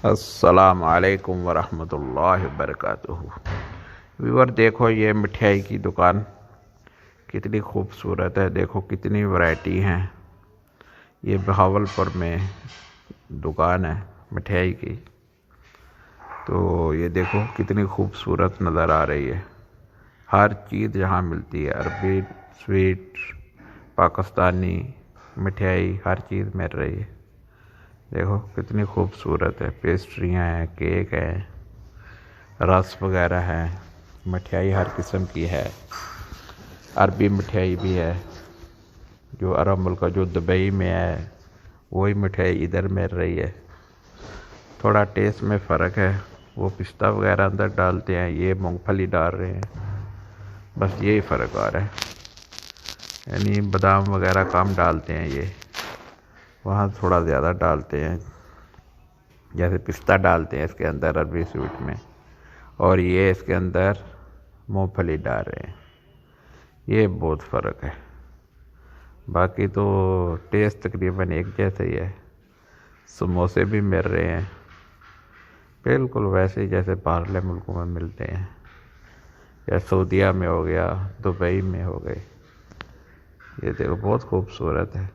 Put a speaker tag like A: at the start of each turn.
A: अस्सलामु अलैकुम वरहमतुल्लाहि वबरकातुहू। व्यूअर देखो ये मिठाई की दुकान कितनी खूबसूरत है। देखो कितनी वैरायटी हैं। ये बहावलपुर में दुकान है मिठाई की। तो ये देखो कितनी खूबसूरत नज़र आ रही है। हर चीज़ यहाँ मिलती है। अरबी, स्वीट, पाकिस्तानी मिठाई हर चीज़ मिल रही है। देखो कितनी खूबसूरत है। पेस्ट्रियाँ हैं, केक है, रस वगैरह है। मिठाई हर किस्म की है। अरबी मिठाई भी है जो अरब मुल्क का जो दुबई में है, वही मिठाई इधर मिल रही है। थोड़ा टेस्ट में फ़र्क है। वो पिस्ता वगैरह अंदर डालते हैं, ये मूंगफली डाल रहे हैं। बस यही फ़र्क आ रहा है, यानी बादाम वगैरह कम डालते हैं, ये वहाँ थोड़ा ज़्यादा डालते हैं। जैसे पिस्ता डालते हैं इसके अंदर अरबी स्वीट में, और ये इसके अंदर मूंगफली डाल रहे हैं। ये बहुत फ़र्क है। बाकी तो टेस्ट तकरीबन एक जैसा ही है। समोसे भी मिल रहे हैं बिल्कुल वैसे ही जैसे बाहरले मुल्कों में मिलते हैं, या सऊदीया में हो गया, दुबई में हो गए। ये देखो बहुत खूबसूरत है।